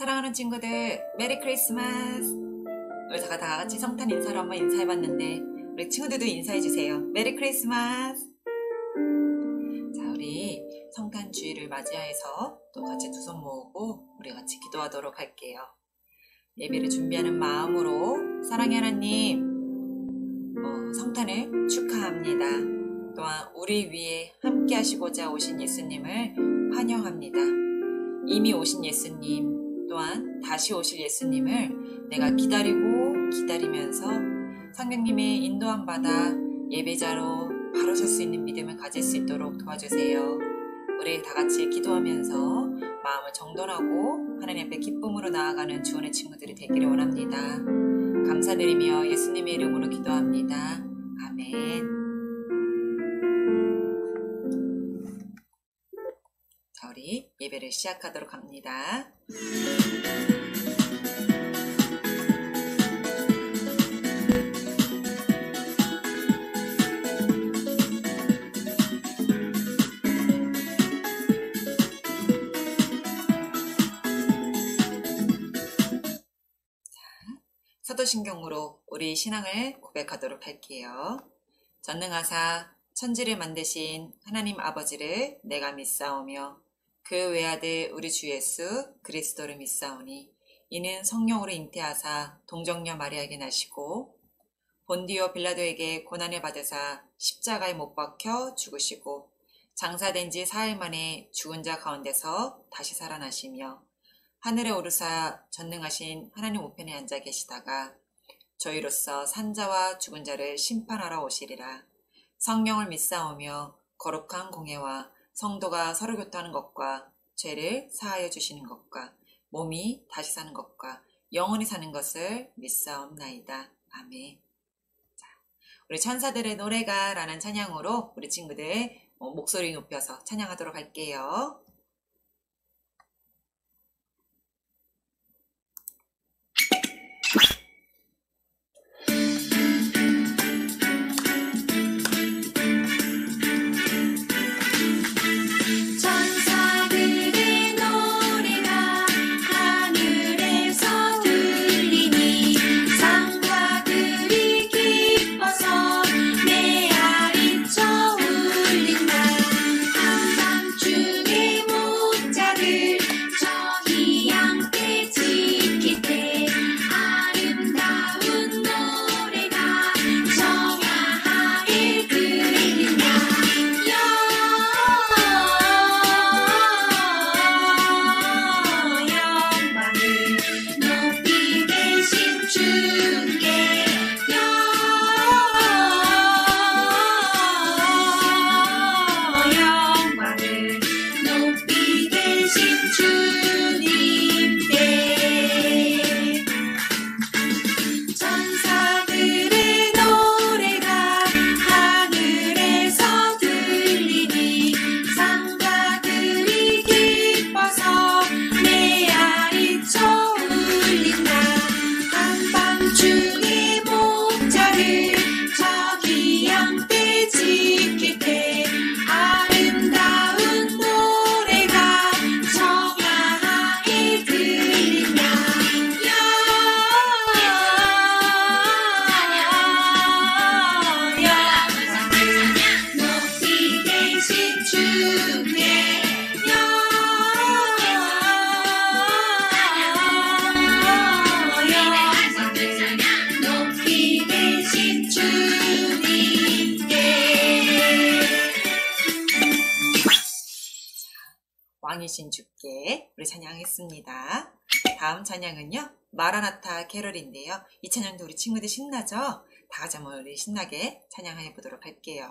사랑하는 친구들, 메리 크리스마스! 우리 다 같이 성탄 인사로 한번 인사해봤는데 우리 친구들도 인사해주세요. 메리 크리스마스! 자, 우리 성탄 주일을 맞이해서 또 같이 두 손 모으고 우리 같이 기도하도록 할게요. 예배를 준비하는 마음으로 사랑의 하나님, 성탄을 축하합니다. 또한 우리 위에 함께 하시고자 오신 예수님을 환영합니다. 이미 오신 예수님, 또한 다시 오실 예수님을 내가 기다리면서 성령님의 인도함 받아 예배자로 바로 설 수 있는 믿음을 가질 수 있도록 도와주세요. 우리 다 같이 기도하면서 마음을 정돈하고 하나님 앞에 기쁨으로 나아가는 주원의 친구들이 되기를 원합니다. 감사드리며 예수님의 이름으로 기도합니다. 아멘. 자, 우리 예배를 시작하도록 합니다. 사도신경으로 우리 신앙을 고백하도록 할게요. 전능하사 천지를 만드신 하나님 아버지를 내가 믿사오며 그 외아들 우리 주 예수 그리스도를 믿사오니 이는 성령으로 잉태하사 동정녀 마리아에게 나시고 본디오 빌라도에게 고난을 받으사 십자가에 못 박혀 죽으시고 장사된 지 4일 만에 죽은 자 가운데서 다시 살아나시며 하늘에 오르사 전능하신 하나님 우편에 앉아 계시다가 저희로서 산자와 죽은 자를 심판하러 오시리라. 성령을 믿사오며 거룩한 공회와 성도가 서로 교통하는 것과 죄를 사하여 주시는 것과 몸이 다시 사는 것과 영원히 사는 것을 믿사옵나이다. 아멘. 자, 우리 천사들의 노래가 라는 찬양으로 우리 친구들 목소리 높여서 찬양하도록 할게요. 왕이신 주께 우리 찬양했습니다. 다음 찬양은요, 마라나타 캐럴인데요. 이 찬양도 우리 친구들 신나죠? 다 같이 한번 우리 신나게 찬양해 보도록 할게요.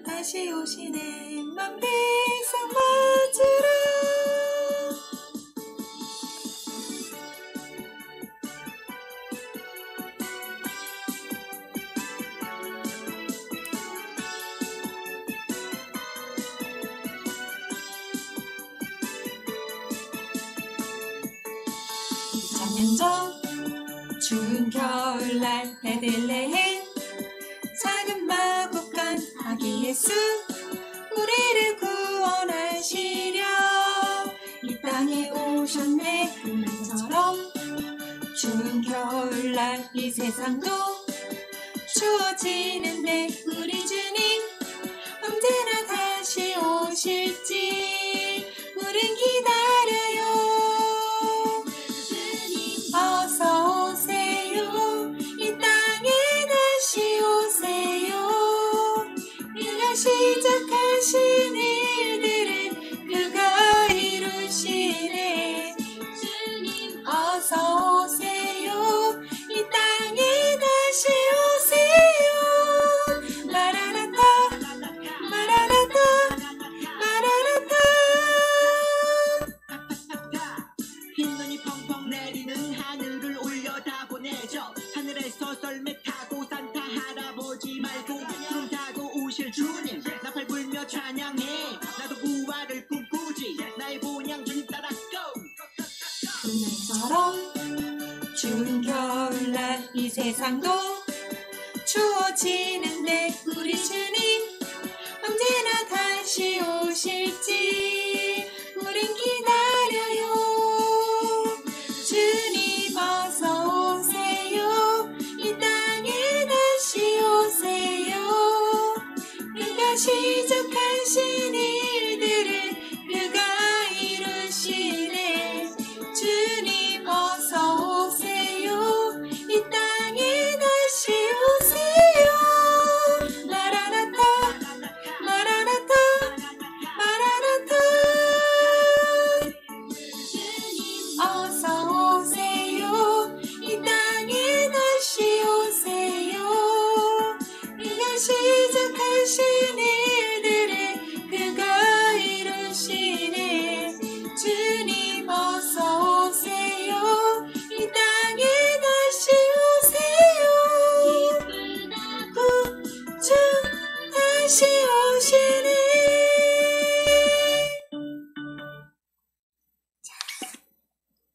다시 오시네 만 백성 맞으라. 전 추운 겨울날 베들레헴 작은 마구간 아기 예수 우리를 구원하시려 이 땅에 오셨네. 그날처럼 추운 겨울날 이 세상도 추워지는데 우리 주님 언제나 다시 오실지 우린 기다려요. 어서 오세요. 이 땅에 다시 오세요. 그가 시작하신 일들을 그가 이루시네. 어서 오세요. 이 땅에 다시 오세요. 마라나타 마라나타 마라나타. 흰눈이 펑펑 내리는 하늘을 올려다보내죠. 하늘에서 썰매 타고 산타 할아버지 말고 구름 타고 오실 주님 나팔 불며 찬양해. 나도 부활을 꿈꾸지 나의 본향 주님 따라 go. 그날처럼 추운 겨울날 이 세상도 추워지는데 우리 주님 언제나 다시 오실지 우린 기다려요. 주님 어서 오세요. 이 땅에 다시 오세요. 그가 시작하신 일들을 그가 이루시네. 주님 어서 오세요. 이 땅에 다시 오세요. 마라나타 마라나타 마라나타. 어서 오세요. 이 땅에 다시 오세요. 그가 시작하신 일들을 그가 이루시네. 주님 어서 오세요. 이 땅에 다시 오세요. 구주 다시 오시네.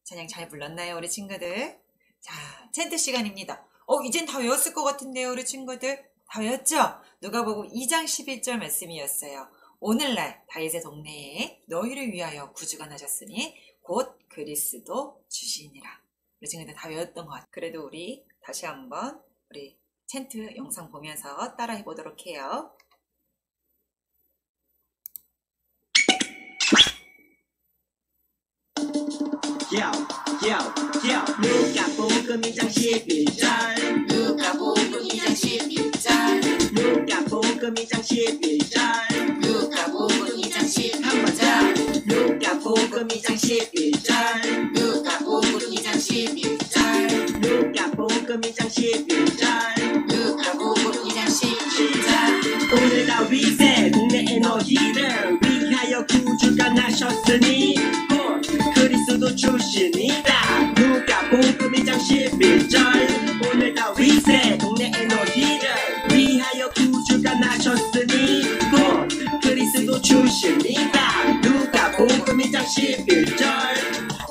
찬양 잘 불렀나요, 우리 친구들? 자, 챈트 시간입니다. 이젠 다 외웠을 것 같은데요, 우리 친구들? 다 외웠죠? 누가복음 2장 11절 말씀이었어요. 오늘날 다윗의 동네에 너희를 위하여 구주가 나셨으니 곧 그리스도 주시니라. 우리 친구들 다 외웠던 것 같아요. 그래도 우리 다시 한번 우리 챈트 영상 보면서 따라해 보도록 해요. 누가복음 2장 11절 누가복음 2장 11절 누가복음 2장 11절 누가복음 2장 11절 누가복음 2장 11절 누가복음 2장 11절 누가복음 2장 11절 누가복음 2장 11절. 오늘 다윗의 동네에 너희를 위하여 구주가 나셨으니 곧 그리스도 주시니라. 누가복음 2장 11절 오늘 다윗의 동네에 너희를 위하여 구주가 나셨으니 곧 그리스도 주시니라. 누가복음 2장 11절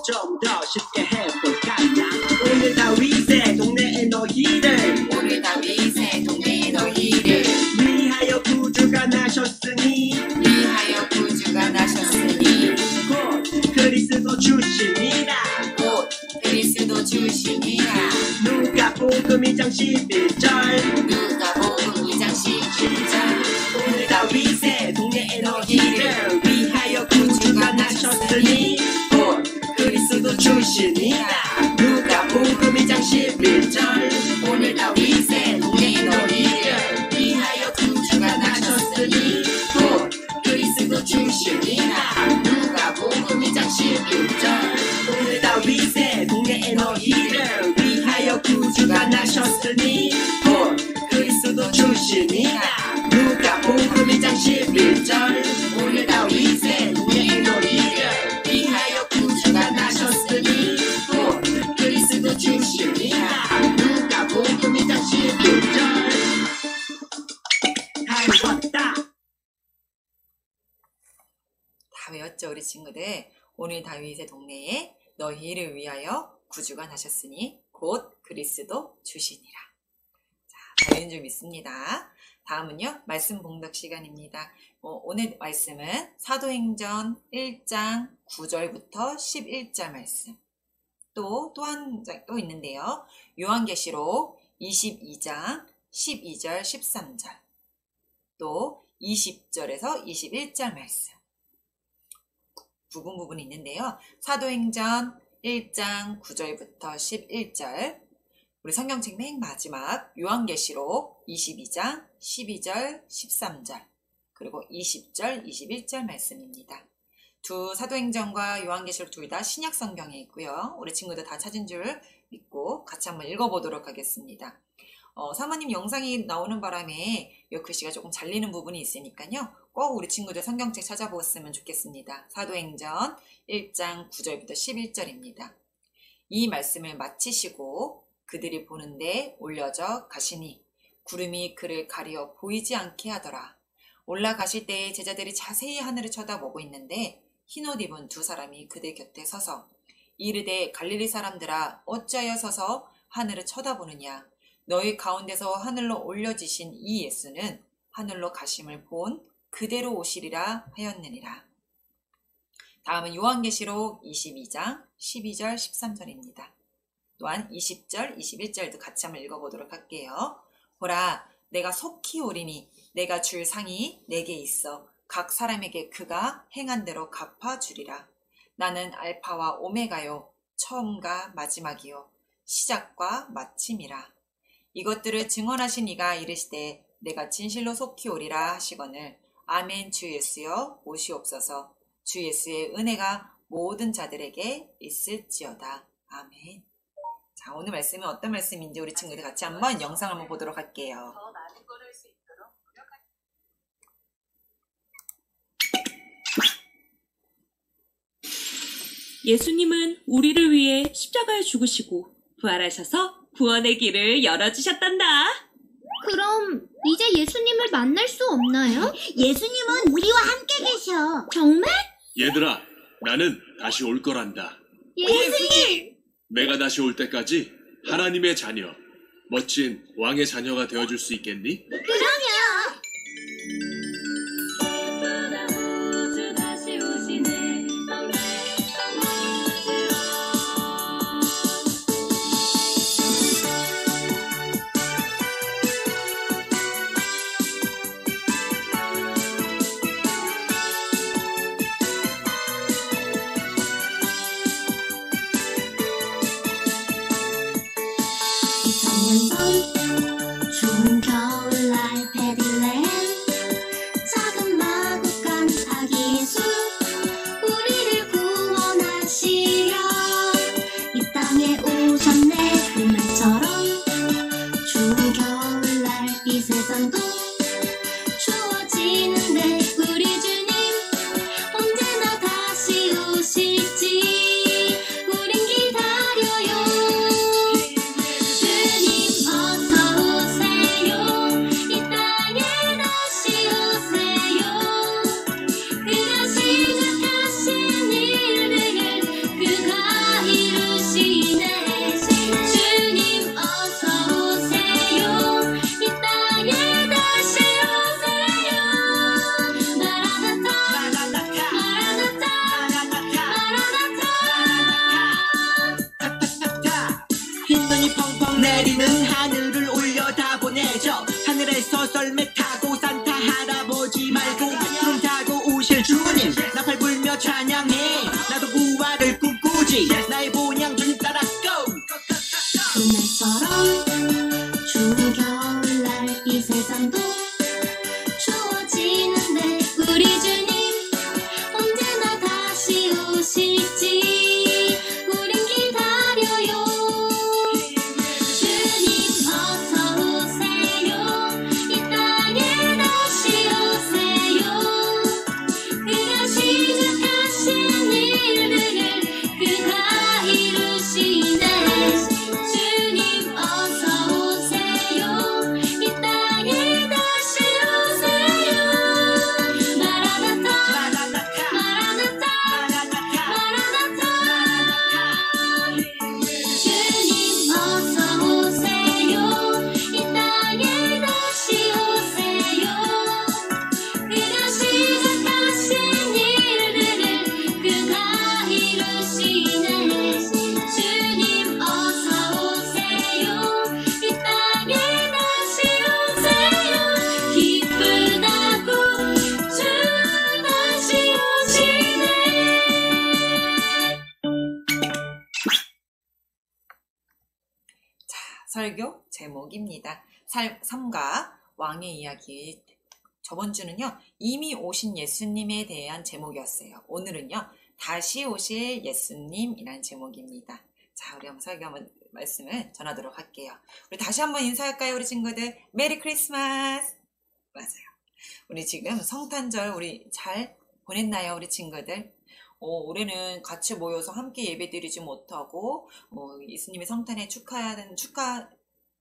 좀 더 쉽게 해볼까나. 오늘 다윗의 동네에 너희를 오늘 다윗의 동네에 너희를 위하여 구주가 나셨으니 위하여 구주가 나셨으니 곧 그리스도 주시니라. 곧 그리스도 주시니라. 누가복음 2장 11절 누가복음 2장 11절 오늘 다윗의 동네에 너희를 위하여 구주가 나셨으니 곧 그리스도 주시니라. 누가복음 2장 11절 오늘 다윗의 동네에 너희를 위하여 구주가 나셨으니 곧 그리스도 주시니라. 누가복음 2장 11절 오늘 다윗의 동네에 너희를 위하여 구주가 나셨으니 곧 그리스도 주시니라. 누가복음 2장 11절 오늘 다윗의 동네에 너희를 위하여 구주가 나셨으니 곧 그리스도 주시니라. 누가복음 2장 11절. 다 외웠다. 다 외웠죠, 우리 친구들? 오늘 다윗의 동네에 너희를 위하여 구주가 나셨으니 곧 그리스도 주시니라. 자, 다 외운 줄 믿습니다. 다음은요, 말씀 봉독 시간입니다. 오늘 말씀은 사도행전 1장 9절부터 11절 말씀. 또 한 장 또 있는데요. 요한계시록 22장 12절 13절. 또 20절에서 21절 말씀. 부분이 있는데요. 사도행전 1장 9절부터 11절. 우리 성경책 맨 마지막 요한계시록 22장 12절 13절. 그리고 20절 21절 말씀입니다. 두 사도행전과 요한계시록 둘 다 신약 성경에 있고요. 우리 친구들 다 찾은 줄 믿고 같이 한번 읽어보도록 하겠습니다. 사모님 영상이 나오는 바람에 이 글씨가 조금 잘리는 부분이 있으니까요. 꼭 우리 친구들 성경책 찾아보았으면 좋겠습니다. 사도행전 1장 9절부터 11절입니다. 이 말씀을 마치시고 그들이 보는데 올려져 가시니 구름이 그를 가리어 보이지 않게 하더라. 올라가실 때에 제자들이 자세히 하늘을 쳐다보고 있는데 흰옷 입은 두 사람이 그들 곁에 서서 이르되 갈릴리 사람들아 어찌하여 서서 하늘을 쳐다보느냐. 너희 가운데서 하늘로 올려지신 이 예수는 하늘로 가심을 본 그대로 오시리라 하였느니라. 다음은 요한계시록 22장 12절 13절입니다. 또한 20절 21절도 같이 한번 읽어보도록 할게요. 보라 내가 속히 오리니 내가 줄 상이 내게 있어 각 사람에게 그가 행한 대로 갚아주리라. 나는 알파와 오메가요 처음과 마지막이요 시작과 마침이라. 이것들을 증언하신 이가 이르시되 내가 진실로 속히 오리라 하시거늘 아멘. 주 예수여 오시옵소서. 주 예수의 은혜가 모든 자들에게 있을지어다. 아멘. 자, 오늘 말씀은 어떤 말씀인지 우리 친구들 같이 한번 영상 한번 보도록 할게요. 예수님은 우리를 위해 십자가에 죽으시고 부활하셔서 구원의 길을 열어주셨단다. 그럼 이제 예수님을 만날 수 없나요? 예수님은 우리와 함께 계셔. 정말? 얘들아, 나는 다시 올 거란다. 예수님! 내가 다시 올 때까지 하나님의 자녀, 멋진 왕의 자녀가 되어줄 수 있겠니? 그럼요! 좋은 겨울날 베들레헴 작은 마구간 아기 예수 우리를 구원하시려 이 땅에 오셨네. 그날처럼 좋은 겨울날 이 세상도 추워지는데 우리 주님 언제나 다시 오실지 우린 기다려요. 흰눈이 펑펑 내리는 하늘을 올려다보내죠. 하늘에서 썰매 타고 산타 할아버지 말고 구름 타고 오실 주님 나팔 불며 찬양해. 나도 부활을 꿈꾸지 나의 본향 주님 따라 go. 그날처럼 좋은 겨울날 이 세상도 추워지는데 우리 주님 언제나 다시 오실지 우린 기다려요. 주님 어서 오세요. 이 땅에 다시 오세요. 그가 시작하신 일들을 그가 이루시 설교 제목입니다. 삶과 왕의 이야기. 저번 주는요, 이미 오신 예수님에 대한 제목이었어요. 오늘은요, 다시 오실 예수님이란 제목입니다. 자, 우리 한번 설교 말씀을 전하도록 할게요. 우리 다시 한번 인사할까요, 우리 친구들? 메리 크리스마스! 맞아요. 우리 지금 성탄절 우리 잘 보냈나요, 우리 친구들? 올해는 같이 모여서 함께 예배드리지 못하고 예수님의 성탄에 축하하는 축하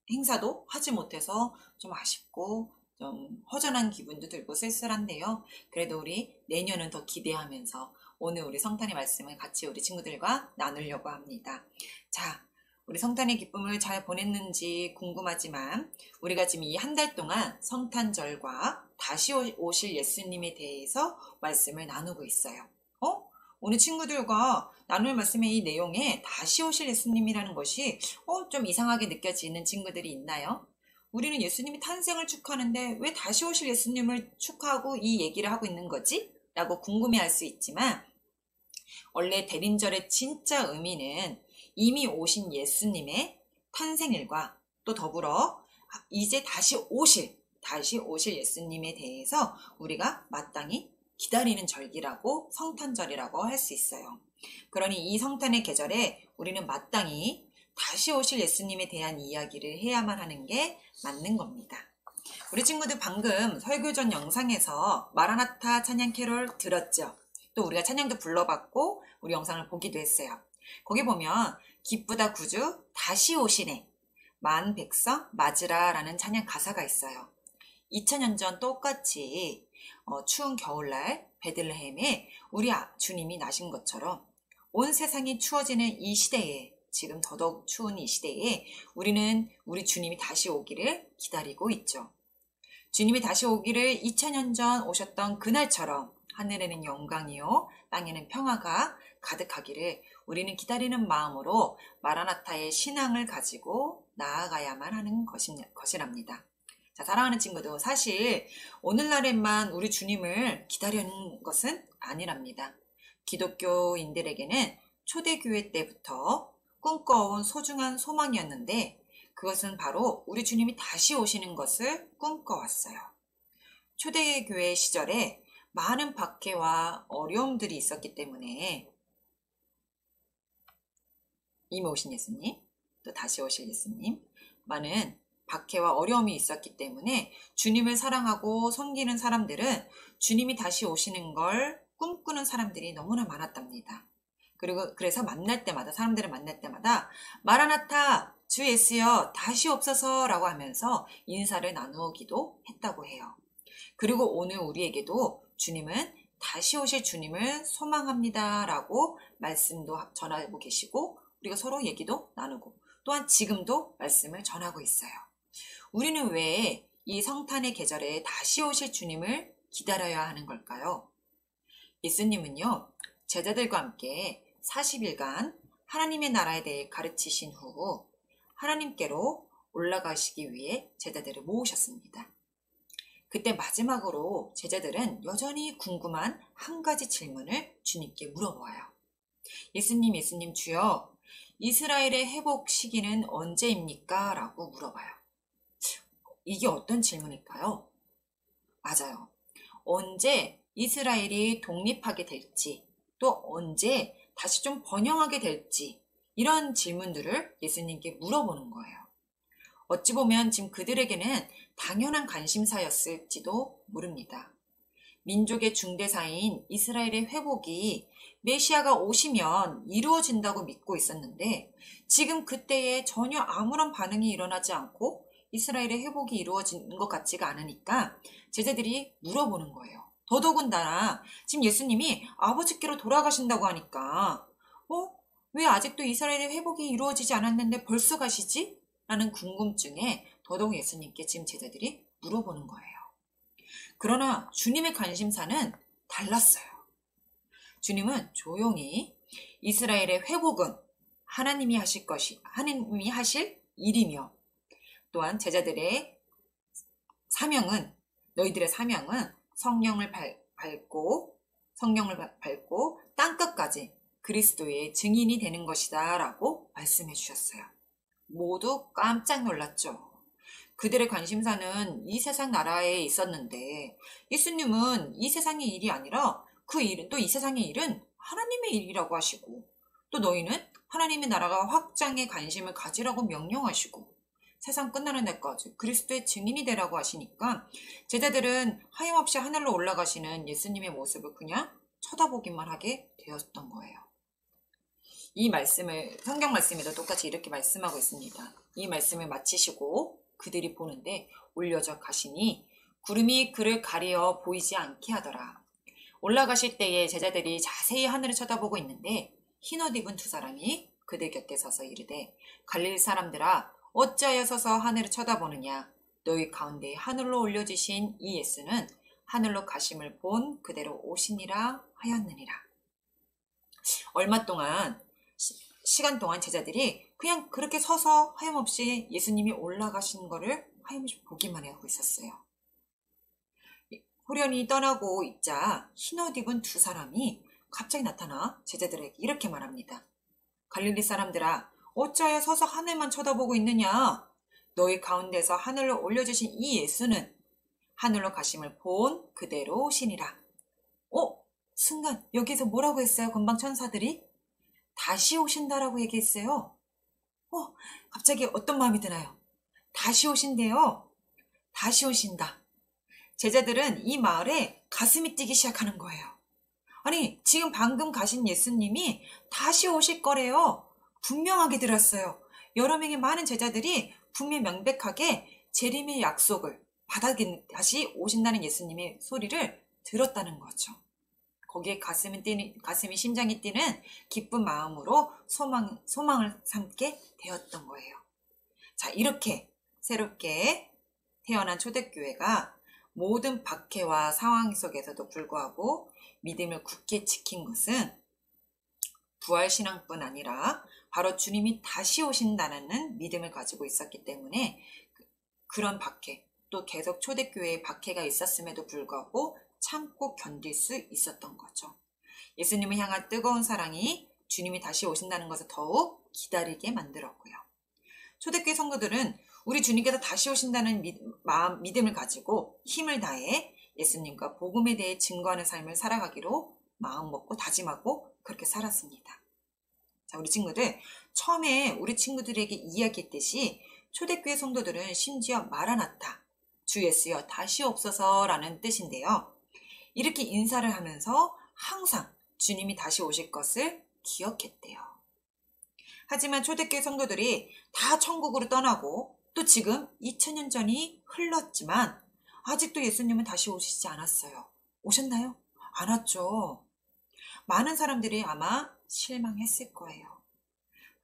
행사도 하지 못해서 좀 아쉽고 좀 허전한 기분도 들고 쓸쓸한데요. 그래도 우리 내년은 더 기대하면서 오늘 우리 성탄의 말씀을 같이 우리 친구들과 나누려고 합니다. 자, 우리 성탄의 기쁨을 잘 보냈는지 궁금하지만 우리가 지금 이 한 달 동안 성탄절과 다시 오실 예수님에 대해서 말씀을 나누고 있어요. 오늘 친구들과 나눌 말씀의 이 내용에 다시 오실 예수님이라는 것이 좀 이상하게 느껴지는 친구들이 있나요? 우리는 예수님이 탄생을 축하하는데 왜 다시 오실 예수님을 축하하고 이 얘기를 하고 있는 거지? 라고 궁금해할 수 있지만 원래 대림절의 진짜 의미는 이미 오신 예수님의 탄생일과 또 더불어 이제 다시 오실 예수님에 대해서 우리가 마땅히 기다리는 절기라고 성탄절이라고 할 수 있어요. 그러니 이 성탄의 계절에 우리는 마땅히 다시 오실 예수님에 대한 이야기를 해야만 하는 게 맞는 겁니다. 우리 친구들 방금 설교 전 영상에서 마라나타 찬양 캐롤 들었죠? 또 우리가 찬양도 불러봤고 우리 영상을 보기도 했어요. 거기 보면 기쁘다 구주 다시 오시네 만 백성 맞으라 라는 찬양 가사가 있어요. 2000년 전 똑같이 추운 겨울날 베들레헴에 우리 주님이 나신 것처럼 온 세상이 추워지는 이 시대에 지금 더더욱 추운 이 시대에 우리는 우리 주님이 다시 오기를 기다리고 있죠. 주님이 다시 오기를 2000년 전 오셨던 그날처럼 하늘에는 영광이요 땅에는 평화가 가득하기를 우리는 기다리는 마음으로 마라나타의 신앙을 가지고 나아가야만 하는 것이랍니다. 자, 사랑하는 친구도 사실 오늘날에만 우리 주님을 기다리는 것은 아니랍니다. 기독교인들에게는 초대교회 때부터 꿈꿔온 소중한 소망이었는데 그것은 바로 우리 주님이 다시 오시는 것을 꿈꿔왔어요. 초대교회 시절에 많은 박해와 어려움들이 있었기 때문에 이미 오신 예수님, 또 다시 오실 예수님, 많은 박해와 어려움이 있었기 때문에 주님을 사랑하고 섬기는 사람들은 주님이 다시 오시는 걸 꿈꾸는 사람들이 너무나 많았답니다. 그래서 사람들을 만날 때마다 마라나타 주 예수여 다시 옵소서 라고 하면서 인사를 나누기도 했다고 해요. 그리고 오늘 우리에게도 주님은 다시 오실 주님을 소망합니다 라고 말씀도 전하고 계시고 우리가 서로 얘기도 나누고 또한 지금도 말씀을 전하고 있어요. 우리는 왜 이 성탄의 계절에 다시 오실 주님을 기다려야 하는 걸까요? 예수님은요, 제자들과 함께 40일간 하나님의 나라에 대해 가르치신 후 하나님께로 올라가시기 위해 제자들을 모으셨습니다. 그때 마지막으로 제자들은 여전히 궁금한 한 가지 질문을 주님께 물어보아요. 예수님 주여, 이스라엘의 회복 시기는 언제입니까? 라고 물어봐요. 이게 어떤 질문일까요? 맞아요. 언제 이스라엘이 독립하게 될지, 또 언제 다시 좀 번영하게 될지 이런 질문들을 예수님께 물어보는 거예요. 어찌 보면 지금 그들에게는 당연한 관심사였을지도 모릅니다. 민족의 중대사인 이스라엘의 회복이 메시아가 오시면 이루어진다고 믿고 있었는데 지금 그때에 전혀 아무런 반응이 일어나지 않고 이스라엘의 회복이 이루어진 것 같지가 않으니까 제자들이 물어보는 거예요. 더더군다나 지금 예수님이 아버지께로 돌아가신다고 하니까 왜 아직도 이스라엘의 회복이 이루어지지 않았는데 벌써 가시지? 라는 궁금증에 더더욱 예수님께 지금 제자들이 물어보는 거예요. 그러나 주님의 관심사는 달랐어요. 주님은 조용히 이스라엘의 회복은 하나님이 하실 일이며 또한 너희들의 사명은 성령을 밟고 땅끝까지 그리스도의 증인이 되는 것이다 라고 말씀해 주셨어요. 모두 깜짝 놀랐죠. 그들의 관심사는 이 세상 나라에 있었는데 예수님은 이 세상의 일이 아니라 그 일은 또 이 세상의 일은 하나님의 일이라고 하시고 또 너희는 하나님의 나라가 확장에 관심을 가지라고 명령하시고 세상 끝나는 날까지 그리스도의 증인이 되라고 하시니까 제자들은 하염없이 하늘로 올라가시는 예수님의 모습을 그냥 쳐다보기만 하게 되었던 거예요. 이 말씀을 성경 말씀에도 똑같이 이렇게 말씀하고 있습니다. 이 말씀을 마치시고 그들이 보는데 올려져 가시니 구름이 그를 가리어 보이지 않게 하더라. 올라가실 때에 제자들이 자세히 하늘을 쳐다보고 있는데 흰옷 입은 두 사람이 그들 곁에 서서 이르되 갈릴리 사람들아 어찌하여 서서 하늘을 쳐다보느냐 너희 가운데 하늘로 올려지신 이 예수는 하늘로 가심을 본 그대로 오시니라 하였느니라. 얼마 동안 시간 동안 제자들이 그냥 그렇게 서서 하염없이 예수님이 올라가신 거를 하염없이 보기만 하고 있었어요. 호련히 떠나고 있자 흰옷 입은 두 사람이 갑자기 나타나 제자들에게 이렇게 말합니다. 갈릴리 사람들아 어찌하여 서서 하늘만 쳐다보고 있느냐 너희 가운데서 하늘로 올려주신 이 예수는 하늘로 가심을 본 그대로 오시니라. 순간 여기서 뭐라고 했어요? 금방 천사들이 다시 오신다라고 얘기했어요. 갑자기 어떤 마음이 드나요? 다시 오신대요. 다시 오신다. 제자들은 이 말에 가슴이 뛰기 시작하는 거예요. 아니 지금 방금 가신 예수님이 다시 오실 거래요. 분명하게 들었어요. 여러 명의 많은 제자들이 분명 명백하게 재림의 약속을 다시 오신다는 예수님의 소리를 들었다는 거죠. 거기에 가슴이 심장이 뛰는 기쁜 마음으로 소망을 삼게 되었던 거예요. 자, 이렇게 새롭게 태어난 초대교회가 모든 박해와 상황 속에서도 불구하고 믿음을 굳게 지킨 것은 부활신앙뿐 아니라 바로 주님이 다시 오신다는 믿음을 가지고 있었기 때문에 그런 박해, 또 계속 초대교회에 박해가 있었음에도 불구하고 참고 견딜 수 있었던 거죠. 예수님을 향한 뜨거운 사랑이 주님이 다시 오신다는 것을 더욱 기다리게 만들었고요. 초대교회 성도들은 우리 주님께서 다시 오신다는 믿음을 가지고 힘을 다해 예수님과 복음에 대해 증거하는 삶을 살아가기로 마음먹고 다짐하고 그렇게 살았습니다. 자, 우리 친구들, 처음에 우리 친구들에게 이야기했듯이 초대교회 성도들은 심지어 마라나타, 주 예수여 다시 옵소서라는 뜻인데요. 이렇게 인사를 하면서 항상 주님이 다시 오실 것을 기억했대요. 하지만 초대교회 성도들이 다 천국으로 떠나고 또 지금 2000년 전이 흘렀지만 아직도 예수님은 다시 오시지 않았어요. 오셨나요? 안 왔죠. 많은 사람들이 아마 실망했을 거예요.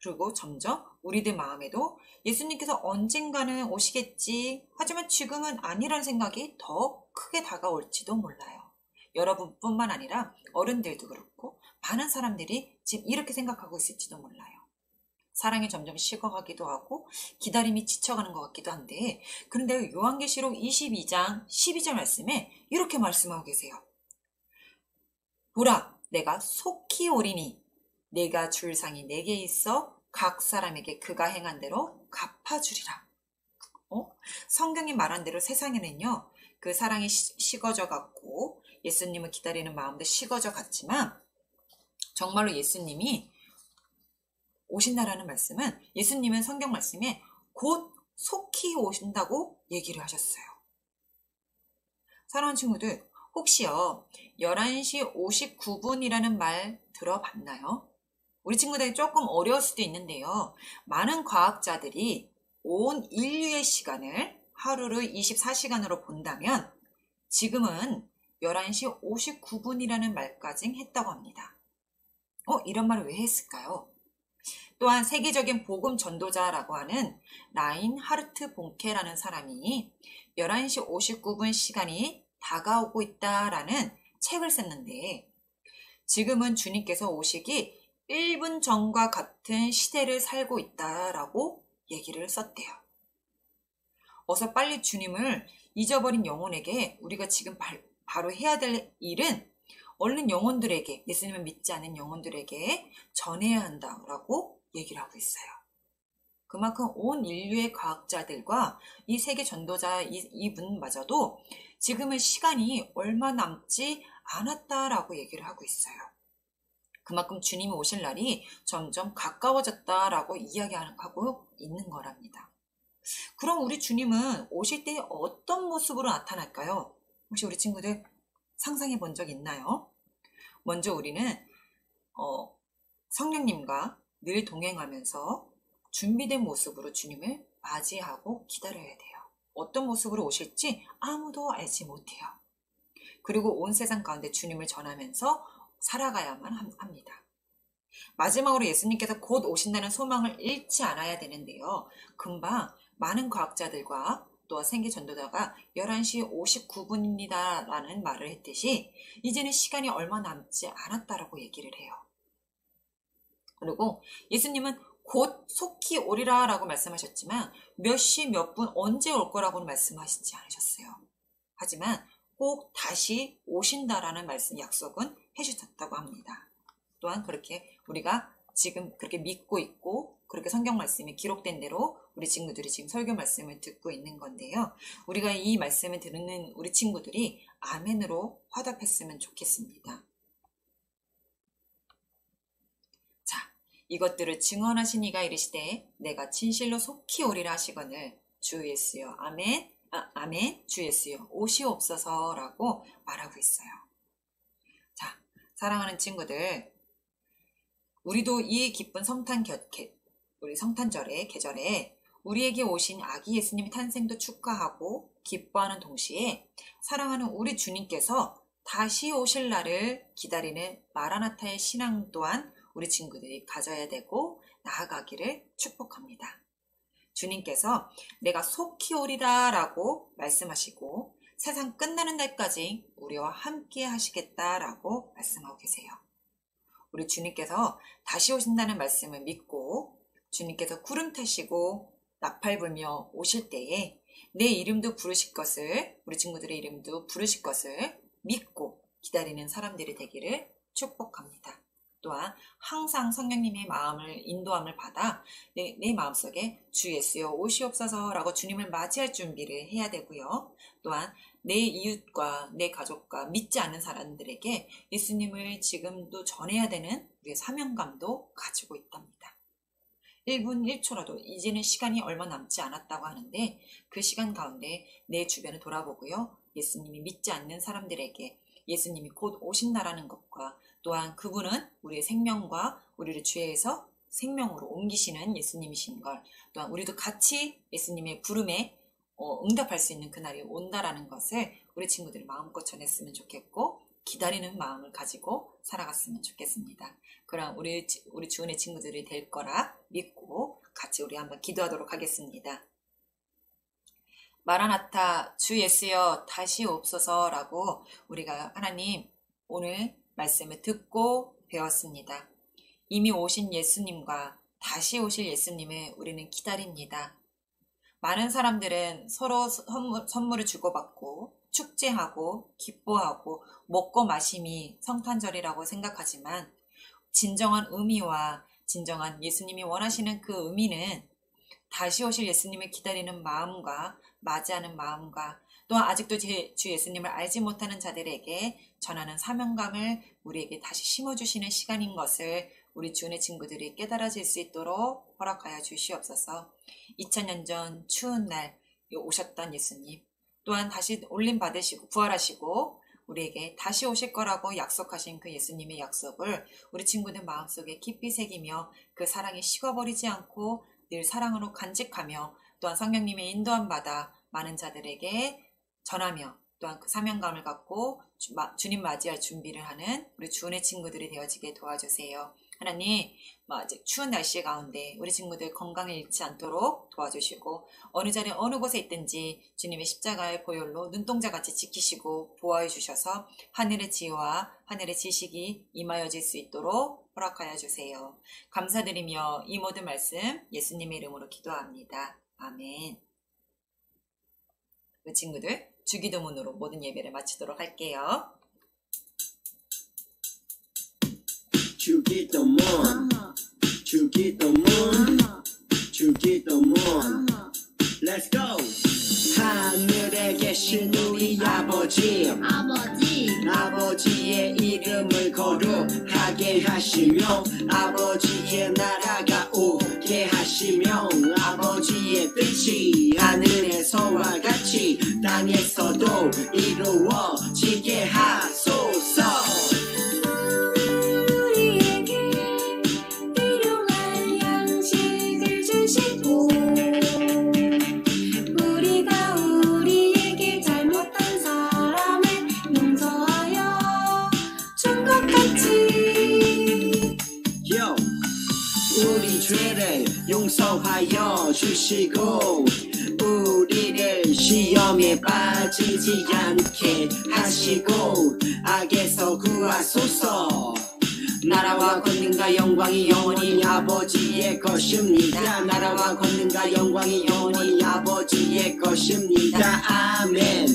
그리고 점점 우리들 마음에도 예수님께서 언젠가는 오시겠지, 하지만 지금은 아니라는 생각이 더 크게 다가올지도 몰라요. 여러분뿐만 아니라 어른들도 그렇고 많은 사람들이 지금 이렇게 생각하고 있을지도 몰라요. 사랑이 점점 식어가기도 하고 기다림이 지쳐가는 것 같기도 한데, 그런데 요한계시록 22장 12절 말씀에 이렇게 말씀하고 계세요. 보라, 내가 속히 오리니 내가 줄 상이 내게 있어 각 사람에게 그가 행한 대로 갚아주리라. 성경이 말한 대로 세상에는요, 그 사랑이 식어져 갔고 예수님을 기다리는 마음도 식어져 갔지만 정말로 예수님이 오신다라는 말씀은, 예수님은 성경 말씀에 곧 속히 오신다고 얘기를 하셨어요. 사랑하는 친구들, 혹시요 11시 59분이라는 말 들어봤나요? 우리 친구들이 조금 어려울 수도 있는데요. 많은 과학자들이 온 인류의 시간을 하루를 24시간으로 본다면 지금은 11시 59분이라는 말까지 했다고 합니다. 이런 말을 왜 했을까요? 또한 세계적인 복음 전도자라고 하는 라인 하르트 본케라는 사람이 11시 59분 시간이 다가오고 있다라는 책을 썼는데, 지금은 주님께서 오시기 1분 전과 같은 시대를 살고 있다라고 얘기를 썼대요. 어서 빨리 주님을 잊어버린 영혼에게 우리가 지금 바로 해야 될 일은 얼른 영혼들에게, 예수님을 믿지 않는 영혼들에게 전해야 한다라고 얘기를 하고 있어요. 그만큼 온 인류의 과학자들과 이 세계 전도자 이분마저도 지금은 시간이 얼마 남지 않았다라고 얘기를 하고 있어요. 그만큼 주님이 오실 날이 점점 가까워졌다라고 이야기하고 있는 거랍니다. 그럼 우리 주님은 오실 때 어떤 모습으로 나타날까요? 혹시 우리 친구들 상상해 본 적 있나요? 먼저 우리는 성령님과 늘 동행하면서 준비된 모습으로 주님을 맞이하고 기다려야 돼요. 어떤 모습으로 오실지 아무도 알지 못해요. 그리고 온 세상 가운데 주님을 전하면서 살아가야만 합니다. 마지막으로 예수님께서 곧 오신다는 소망을 잃지 않아야 되는데요. 금방 많은 과학자들과 또 세계 전도자가 11시 59분입니다 라는 말을 했듯이 이제는 시간이 얼마 남지 않았다라고 얘기를 해요. 그리고 예수님은 곧 속히 오리라 라고 말씀하셨지만 몇 시 몇 분 언제 올 거라고는 말씀하시지 않으셨어요. 하지만 꼭 다시 오신다라는 말씀 약속은 해주셨다고 합니다. 또한 그렇게 우리가 지금 그렇게 믿고 있고 그렇게 성경 말씀이 기록된 대로 우리 친구들이 지금 설교 말씀을 듣고 있는 건데요. 우리가 이 말씀을 듣는 우리 친구들이 아멘으로 화답했으면 좋겠습니다. 자, 이것들을 증언하신 이가 이르시되 내가 진실로 속히 오리라 하시거늘 주 예수여 아멘 아멘 주 예수여 오시옵소서라고 말하고 있어요. 자, 사랑하는 친구들, 우리도 이 기쁜 우리 성탄절의 계절에 우리에게 오신 아기 예수님의 탄생도 축하하고 기뻐하는 동시에 사랑하는 우리 주님께서 다시 오실 날을 기다리는 마라나타의 신앙 또한 우리 친구들이 가져야 되고 나아가기를 축복합니다. 주님께서 내가 속히 오리라 라고 말씀하시고 세상 끝나는 날까지 우리와 함께 하시겠다라고 말씀하고 계세요. 우리 주님께서 다시 오신다는 말씀을 믿고 주님께서 구름 타시고 나팔 불며 오실 때에 내 이름도 부르실 것을 우리 친구들의 이름도 부르실 것을 믿고 기다리는 사람들이 되기를 축복합니다. 또한 항상 성령님의 마음을 인도함을 받아 내 마음속에 주 예수여 오시옵소서라고 주님을 맞이할 준비를 해야 되고요. 또한 내 이웃과 내 가족과 믿지 않는 사람들에게 예수님을 지금도 전해야 되는 우리의 사명감도 가지고 있답니다. 1분 1초라도 이제는 시간이 얼마 남지 않았다고 하는데 그 시간 가운데 내 주변을 돌아보고요. 예수님이 믿지 않는 사람들에게 예수님이 곧 오신다라는 것과 또한 그분은 우리의 생명과 우리를 죄에서 생명으로 옮기시는 예수님이신 걸 또한 우리도 같이 예수님의 부름에 응답할 수 있는 그날이 온다라는 것을 우리 친구들이 마음껏 전했으면 좋겠고 기다리는 마음을 가지고 살아갔으면 좋겠습니다. 그럼 우리 주은의 친구들이 될 거라 믿고 같이 우리 한번 기도하도록 하겠습니다. 마라나타 주 예수여 다시 옵소서라고 우리가 하나님 오늘 말씀을 듣고 배웠습니다. 이미 오신 예수님과 다시 오실 예수님을 우리는 기다립니다. 많은 사람들은 서로 선물을 주고받고 축제하고 기뻐하고 먹고 마심이 성탄절이라고 생각하지만 진정한 의미와 진정한 예수님이 원하시는 그 의미는 다시 오실 예수님을 기다리는 마음과 맞이하는 마음과 또한 아직도 주 예수님을 알지 못하는 자들에게 전하는 사명감을 우리에게 다시 심어주시는 시간인 것을 우리 주은의 친구들이 깨달아질 수 있도록 허락하여 주시옵소서. 2000년 전 추운 날 오셨던 예수님 또한 다시 올림 받으시고 부활하시고 우리에게 다시 오실 거라고 약속하신 그 예수님의 약속을 우리 친구들 마음속에 깊이 새기며 그 사랑이 식어버리지 않고 늘 사랑으로 간직하며 또한 성령님의 인도함 받아 많은 자들에게 전하며 또한 그 사명감을 갖고 주님 맞이할 준비를 하는 우리 주은의 친구들이 되어지게 도와주세요. 하나님, 아직 추운 날씨 가운데 우리 친구들 건강을 잃지 않도록 도와주시고 어느 자리에 어느 곳에 있든지 주님의 십자가의 보혈로 눈동자같이 지키시고 보호해 주셔서 하늘의 지혜와 하늘의 지식이 임하여질 수 있도록 허락하여 주세요. 감사드리며 이 모든 말씀 예수님의 이름으로 기도합니다. 아멘. 우리 친구들 주기도문으로 모든 예배를 마치도록 할게요. 주기도문 주기도문 비추기도 문 Let's go 하늘에 계신 우리 아버지 아버지의 이름을 거룩하게 하시며 아버지의 나라가 오게 하시며 아버지의 뜻이 하늘에서와 같이 땅에서도 이루어지게 하소서 우리에게 일용할 양식을 주시고 우리가 우리에게 잘못한 사람을 용서하여 준 것 같이 Yo. 우리 죄를 용서하여 주시고 우리를 시험에 빠지지 않게 하시고 악에서 구하소서 나라와 권능과 영광이 영원히 아버지의 것입니다 나라와 권능과 영광이 영원히 아버지의 것입니다 아멘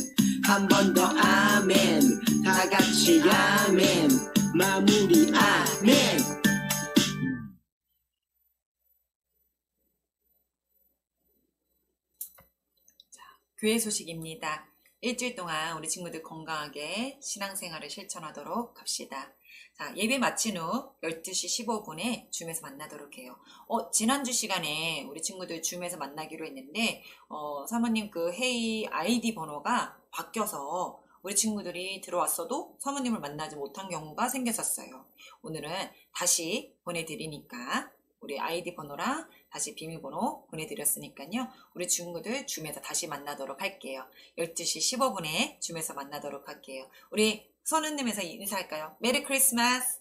한 번 더 아멘 다 같이 아멘 마무리 아멘 교회 소식입니다. 일주일 동안 우리 친구들 건강하게 신앙생활을 실천하도록 합시다. 자, 예배 마친 후 12시 15분에 줌에서 만나도록 해요. 지난주 시간에 우리 친구들 줌에서 만나기로 했는데 사모님 그 회의 아이디 번호가 바뀌어서 우리 친구들이 들어왔어도 사모님을 만나지 못한 경우가 생겼었어요. 오늘은 다시 보내드리니까 우리 아이디 번호랑 다시 비밀번호 보내드렸으니까요. 우리 친구들 줌에서 다시 만나도록 할게요. 12시 15분에 줌에서 만나도록 할게요. 우리 선우님에서 인사할까요? 메리 크리스마스!